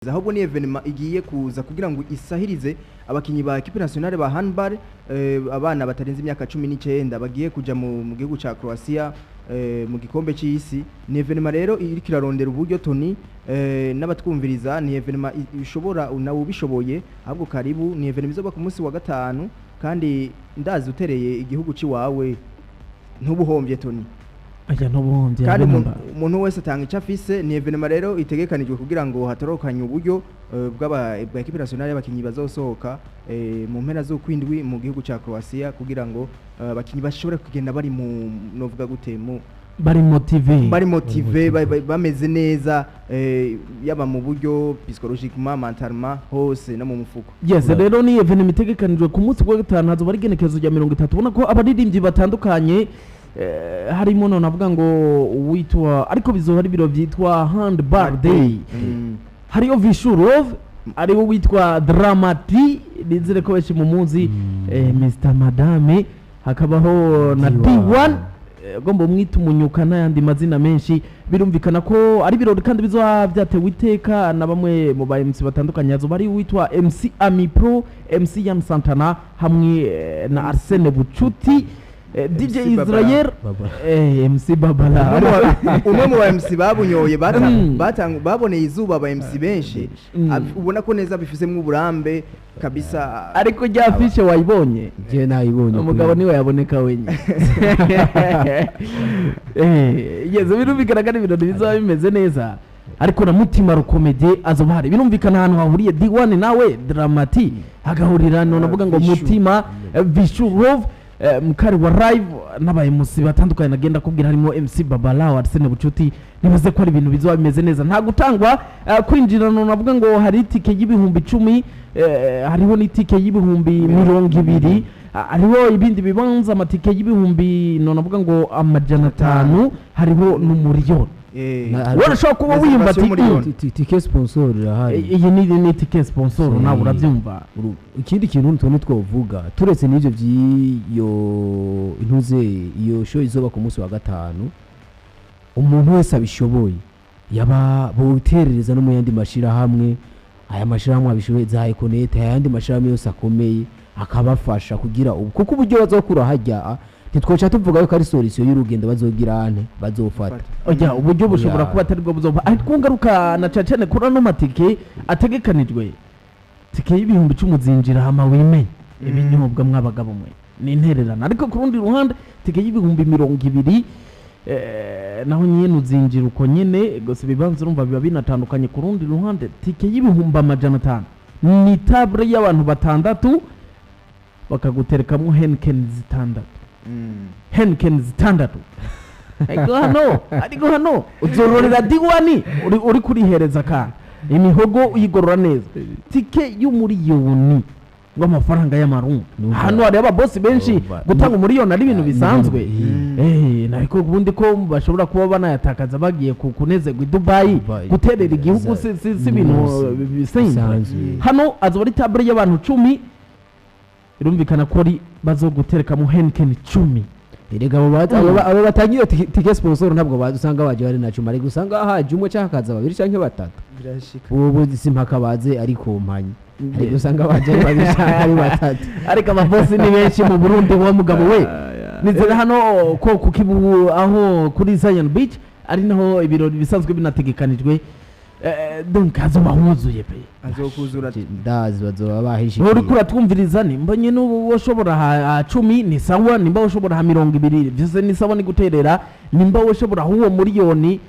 ahubwo ni evenement igiye kuza kugira ngo isahirize abakinyi ba equipe nationale ba handball abana batarenze imyaka 19 bagiye kuja mu gihugu ca Croatia mu gikombe c'isi. Ni evenement rero iri kirarondera uburyo Tony n'abatwumviriza. Ni evenement ishobora nawo bishoboye ahubwo karibu. Ni evenement izoba ku munsi wa gatanu kandi ndazi utereye igihugu ci wawe ntubuhombye Tony. Aya n'ubundi kandi umuntu wese atanga icyo afise. Ni evenement rero itegekanijwe kugira ngo hatorokanye uburyo bwa equipe nationale y'abakinyi bazosohoka mu mpera zo kwindwi mu gihugu ca Croatia kugira ngo abakinyi bashobore kugenda bari mu novuga gute mu bari motive bameze neza yaba mu buryo psychologiquement mentalement hose no mu mufuko. Yes, rero ni evenement itegekanijwe ku munsi wa gatanu hazoba ari genekezo rya 30. Ubona ko abaririmbyi batandukanye harimo none avuga ngo witwa ariko bizohari biro vyitwa handball day. Hariyo Vishurov ariwo witwa Dramati nizere ko beshi mu munsi Mr Madame hakabaho na D1 gombo mwita umunyuka n'ayandi mazina menshi. Birumvikana ko ari birori kandi bizoha byatewe iteka na bamwe mu ba MC batandukanye azo bari witwa MC Ami Pro, MC Yan Santana hamwe na Arsene Bucuti, DJ Israel, MC Babala. Umwe mu MC babunyoye baboneye izuba ba MC benshi ubona ko neza bifisemo uburambe kabisa. Ariko rya fishe wayibonye? Je nayibonye. Umugabo niwe yaboneka wenye. Yezo birumvikana kandi ibintu bizaba bimeze neza. Ariko na Mutima Rukomede azobahari. Birumvikana ahantu hahuriye D1 nawe Dramati hagahurira none avuga ngo Mutima Vishurov mukari wa live n'abaye musi batandukanye nagenda kubwira harimo MC Babala wa Arsene Bucuti. Nibaze ko ari ibintu bizoba bimeze neza. Nta gutangwa kwinjira none avuga ngo hari tike y'ibihumbi 10, hariho n'itike y'ibihumbi 20, hariho ibindi bibanza amatike y'ibihumbi none avuga ngo amajana 5, hariho n'umuriyoni. Warashaka kuba wiyumva tike sponsor irahari. Iyi ni tike sponsor nawe urabyumva. Ikindi kintu ntone twovuga turetse n'ivyo by'iyo intuze iyo show izoba ku munsi wa gatanu, umuntu wese abishoboye yaba boterereza no mu yandi mashira hamwe, aya mashira hamwe abishoboye za Econet ayandi mashira hamwe yose akomeye akabafasha kugira kuko uburyo bazokura hajya titwocha tuvuga ko ari solution y'urugendo bazogira ane bazofata. Oya uburyo bushobora kuba atari bwo buzova ariko ngaruka na cacane kuri no matike ategekanijwe. Tike y'ibihumbi 10 zinjira hama wime ibinyobwa mwabagabo mwe ni intererana. Ariko ku rundi ruhande tike y'ibihumbi 20 naho nyene uzinjira uko nyene gose bibanze urumva biba binatandukanye. Ku rundi ruhande tike y'ibihumbi 500 ni table y'abantu batandatu bakaguterekamwo Henken zitandatu. Henken zitandatu. Ariko hano uzororera D1 uri kurihereza kana imihogo uyigorora neza. Tike y'umuriyoni w'amafaranga y'amarundi. Hano hari aba boss benshi gutanga umuriyoni ari ibintu bisanzwe. Nariko ubundi ko bashobora kuba banayatakaza bagiye kunezerwa i Dubai guterera igihugu si ibintu bisanzwe. Hano azoba ari table y'abantu 10 irumvikana ko ari bazogutereka mu Henken 10. Erega abo batangiye tike sponsor ntabwo badusanga baje bari na 10 ari gusanga haje umwe cyakaza babiri canke batatu birashika. Ubu simpaka baze ari kompanye ari gusanga baje babiri canke ari batatu. Ariko ababosi ni benshi mu Burundi wa mugabo we. Nizera hano ko kukibu aho kuri Zion Beach ari naho ibirori bisanzwe binategekanijwe. Donc azoba huzuye pe azokuzura ndazi bazoba bahishi. Uri kuratwumviriza nimba nyene woshobora 10 ni sawa, nimba woshobora 20 byose ni sawa, ni guterera nimba woshobora huwo miliyoni.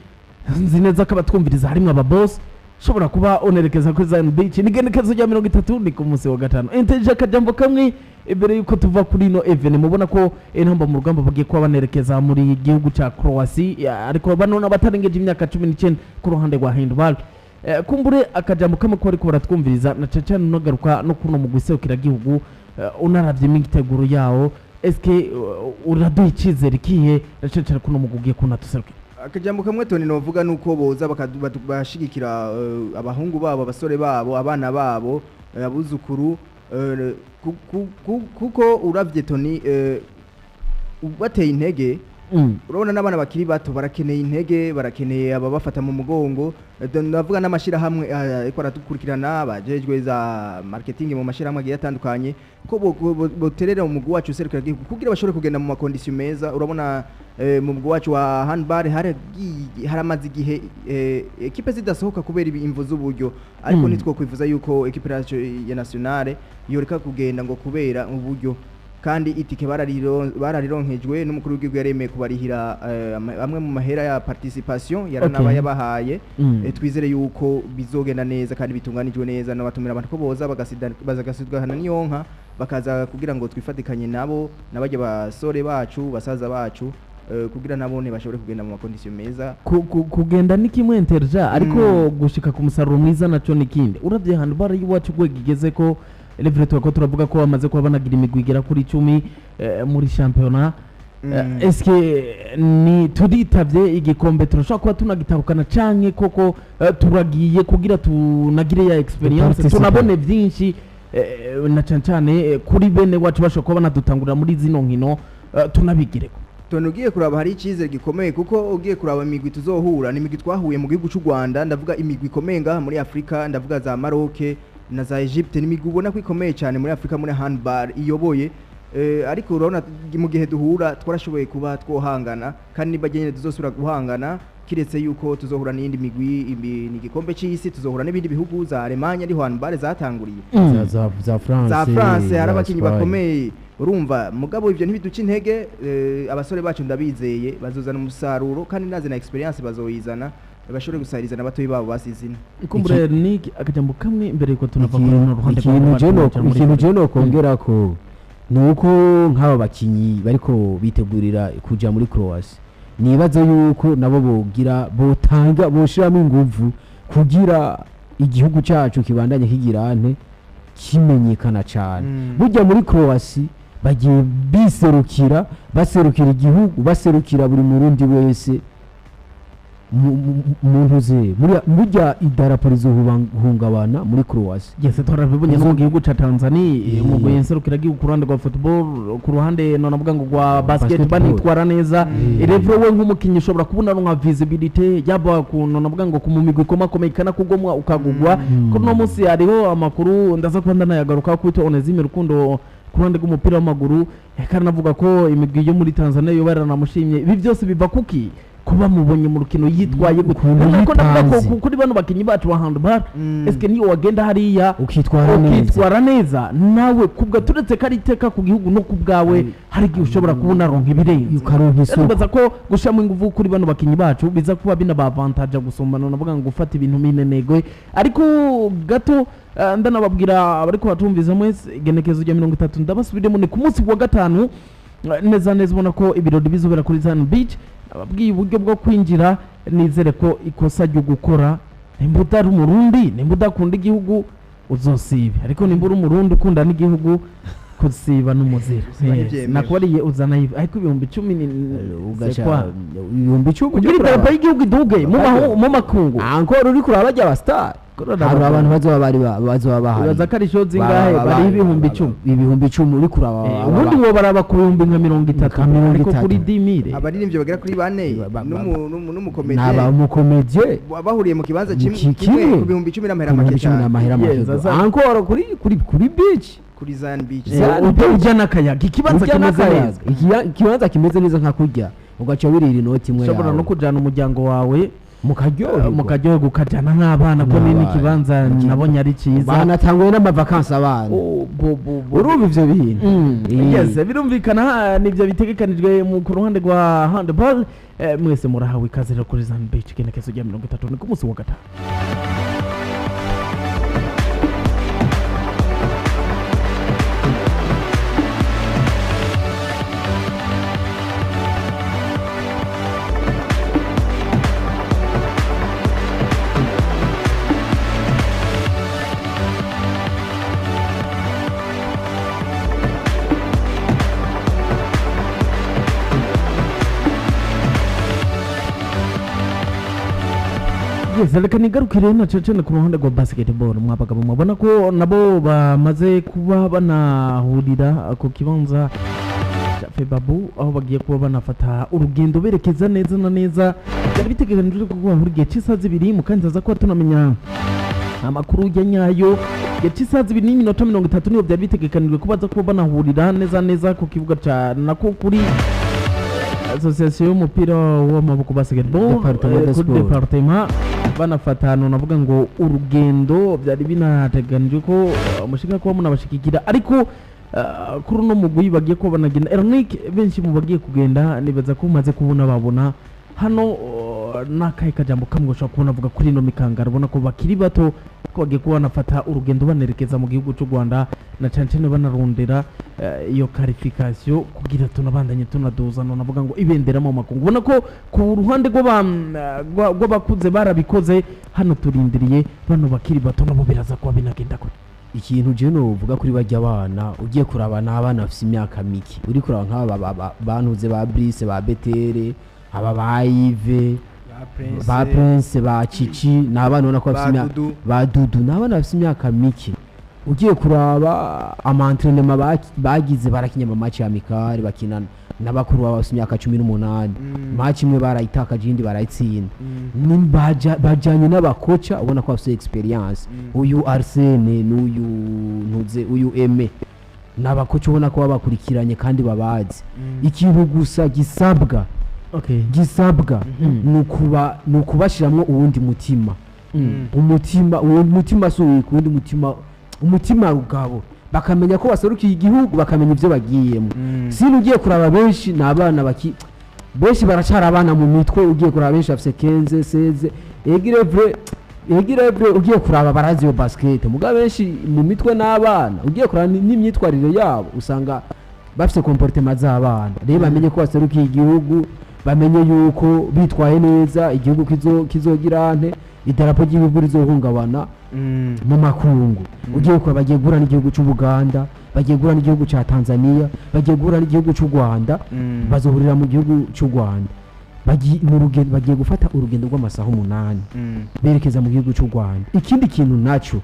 Nzi neza ko abatwumviriza harimo aba boss shobora kuba onerekeza kuri Zion Beach nigenekezo rya 30 ni ku munsi wa gatanu. Enteje akajambo kamwe imbere yuko tuva kuri no event mubona ko intamba mu rugamba bagiye kuba banerekeza muri gihugu ca Croatia ariko banona batarengeje imyaka 19 ku ruhande rwa handball. Kumbure akajambo kamwe ko ariko baratwumviriza na cacane nogaruka no kuno mu guserukira gihugu unaravye imiteguro yawo eske uraduhicizera ikihe cacane kuno mu gugiye kuna tuserukira. Akajambo kamwe Tony novuga nuko boza bashigikira abahungu babo, abasore babo, abana babo, abuzukuru kuko uravye Tony bateye intege urabona n'abana bakiri bato barakeneye intege, barakeneye ababafata mu mugongo. Ndavuga n'amashirahamwe ariko aradukurikirana, abajejwe za marketing mu mashirahamwe agiye atandukanye, ko boterera umugwi wacu userukira igihugu kugira bashobore kugenda mu makondisiyo meza. Urabona mu mugwi wacu wa handball haramaze igihe ekipe zidasohoka kubera imvo z'uburyo, ariko nitwo kwifuza yuko ekipe yacu ya nationale yoreka kugenda ngo kubera uburyo, kandi itike bararironkejwe n'umukuru w'igihugu yaremeye kubarihira amwe mu mahera ya participation yaranaba yabahaye. Twizere yuko bizogenda neza kandi bitunganijwe neza, n'abatumira abantu ko boza bagasidwahana n'iyonka bakaza kugira ngo twifatikanye nabo n'abajya basore bacu basaza bacu kugira nabone bashobore kugenda mu makondisiyo meza. Kugenda ni kimwe interja, ariko gushika ku musaruro mwiza naco nikindi. Uravye handball yiwacu gwe gigeze ko Elevre twako turavuga ko bamaze kuba banagira imigwi igera kuri 10 muri championnat. Eske ni tuditavye igikombe turashobora kuba tunagitahukana canke koko turagiye kugira tunagire ya experience tunabone vyinshi na cyane kuri bene wacu bashobora kuba banadutangurira muri zino nkino tunabigireko. Ugiye kuraba hari icyizere gikomeye, kuko ugiye kuraba imigwi tuzohura ni imigwi twahuye mu gihugu cy'u Rwanda. Ndavuga imigwi ikomeye ngaha muri Afrika, ndavuga za Maroc na za Egypte, ni imigwi ubona ko ikomeye cyane muri Afrika muri handball iyoboye. Ariko urabona mu gihe duhura twarashoboye kuba twohangana, kandi nibagene tuzosubira guhangana, kiretse yuko tuzohura n'indi migwi ni igikombe cy'isi, tuzohura n'ibindi bihugu za Alemanya ari handball zatanguriye, za France hari abakinyi bakomeye. Urumva mugabo ivyo ntibiduca intege, abasore bacu ndabizeye bazozana umusaruro, kandi naze na experience bazoyizana bashobore gusahiriza n'abatoyi babo basizina. Ikumbure ni akajambo kamwe imbere yuko tunava kuri no ruhande ikintu je no kongera ko nuko nk'aba bakinyi bariko bitegurira kuja muri Croatia, nibaza yuko nabo bogira botanga boshiramo inguvu kugira igihugu cyacu kibandanye kigirane kimenyekana cyane. Burya muri Croatia bagiye baserukira igihugu, baserukira buri murundi wese muntu ze burya idarapo rizohungabana muri Croatia. Yes, turabibonye no mu gihugu ca Tanzania mu guyenserukira igihugu ku ruhande rwa football, ku ruhande navuga ngo rwa basketball nitwara neza. Revro we nk'umukinyi ushobora kubona nka visibility yaba ku navuga ngo ku mumigwi komakomeye kana kugomwa ukagugwa. Ko no munsi hariho amakuru ndaza kuba ndanayagaruka ko ito Onezime Rukundo ku ruhande rw'umupira w'amaguru, kandi navuga ko imigwi yo muri Tanzania yo baranamushimye. Ibi byose biva kuki kuba mubonye mu rukino yitwaye gute, ko ndavuga ko kuri bano bakinyi bacu wa handball eske niyo wagenda hariya ukitwara neza nawe kubwa turetse kariteka ku gihugu no kubwawe hari gihe ushobora kubona ronka ibirenze ukaronka isoko. Ndabaza ko gushama ingufu kuri bano bakinyi bacu biza kuba bina ba avantage gusombana navuga ngo gufata ibintu minenegwe. Ariko gato ndanababwira bariko batumviza mwese igenekezo rya 30 ndabasubiremo ni ku munsi wa gatanu neza ubona ko ibirori bizobera kuri Zan Beach. Ababwiye uburyo bwo kwinjira, nizere ko ikosa ryo gukora nimba utari umurundi, nimba udakunda igihugu uzosibe, ariko nimba uri umurundi ukunda n'igihugu kusiba n'umuzira nakwariye uzana ibi. Ariko 10,000 ni ugasha 10,000 kugira idarapo y'igihugu iduge mu makungu encore uri kuraba bajya ba star. Hari abantu bazoba bahari bazakarisho zingahe bari 10,000 uri kuraba ubundi wo baraba ku 30,000 ariko kuri 10,000 abaririmbye bagera kuri 4 n'umukomedie n'umukomedie bahuriye mu kibanza kimwe ku 10,000 n'amahera make encore kuri beach, kuri Zan Beach ujana kayaga ikibanza kimeze neza nka kurya ugaca wirira inoti imwe yawe, ushobora no kujana umuryango wawe mukajyohe gukajana nk'abana ko nini kibanza nabonye ari cyiza, banatanguye n'amavakansi abana. Urumva ivyo bintu yes birumvikana nivyo bitegekanijwe ku ruhande rwa handball. Mwese murahawe ikaze rero kuri Zan Beach igenekezo rya 30 ni ku munsi wa gatanu. Reka nigarukire na cyane ku ruhande rwa basketball. Mwabagabo mubona ko nabo bamaze kuba banahurira ku kibanza Febabu aho bagiye kuba banafata urugendo berekeza neza na neza byari bitegekanijwe ko kuba muri gihe cy'isaha 2 mu kandi aza kuba tunamenya amakuru ya nyayo gihe cy'isaha 2 n'iminota 30 niyo byari bitegekanijwe ko baza kuba banahurira neza ku kibuga ca nako kuri association y'umupira w'amaboko basketball kuri departement banafatana navuga ngo urugendo byari binateganijwe ko mushika kuba munabashikikira ariko kuri uno mugwi bagiye kuba banagenda Eric benshi mu bagiye kugenda nibaza ko umaze kubona babona hano nakaye kajambo kamwe ushobora kubona avuga kuri ino mikangara ubona ko bakiri bato ko bagiye kuba banafata urugendo banerekeza mu gihugu cy'u Rwanda na cyane banarondera iyo qualification kugira tunabandanye tunaduzana navuga ngo ibendera mu makungu ubona ko ku ruhande rw'abakuze barabikoze hano turindiriye bano bakiri bato nabo biraza kuba binagenda ko ikintu je no uvuga kuri bajya abana ugiye kuraba n'abana bafite imyaka mike uri kuraba nk'aba bantuze ba Brice ba Betere aba ba Yves ba Prince ba Cici n'abana ubona ko bafite imyaka ba Dudu n'abana bafite imyaka mike ugiye kuraba amantrenema bagize barakinya mu match amikare bakinana n'abakuru baba bafite imyaka 18 match imwe barayitakaje indi barayitsinda bajanye n'abakoca ubona ko bafite experience uyu Arsene n'uyu ntuze uyu Eme n'abakoca ubona ko babakurikiranye kandi babazi ikintu gusa gisabwa nukubashiramwo uwundi mutima umutima suye kundi umutima rugabo bakamenya ko baserukiye igihugu bakamenya ivyo bagiyemo sino ugiye kuraba benshi n'abana benshi baracara abana mu mitwe ugiye kuraba benshi afise 15 16 egirevre ugiye kuraba barazi yo basket muga benshi mu mitwe n'abana ugiye kuraba n'imyitwarire yabo usanga bafise comportement z'abana rero bamenye ko baserukiye igihugu bamenye yuko bitwaye neza igihugu kizogira nte idarapo ry'ibihugu rizohungabana mu makungu ugiye ko bagiye gura n'igihugu cy'u Buganda bagiye gura n'igihugu cya Tanzania bagiye gura n'igihugu cy'u Rwanda bazohurira mu gihugu cy'u Rwanda bagiye gufata urugendo rw'amasaha 8 berekeza mu gihugu cy'u Rwanda ikindi kintu naco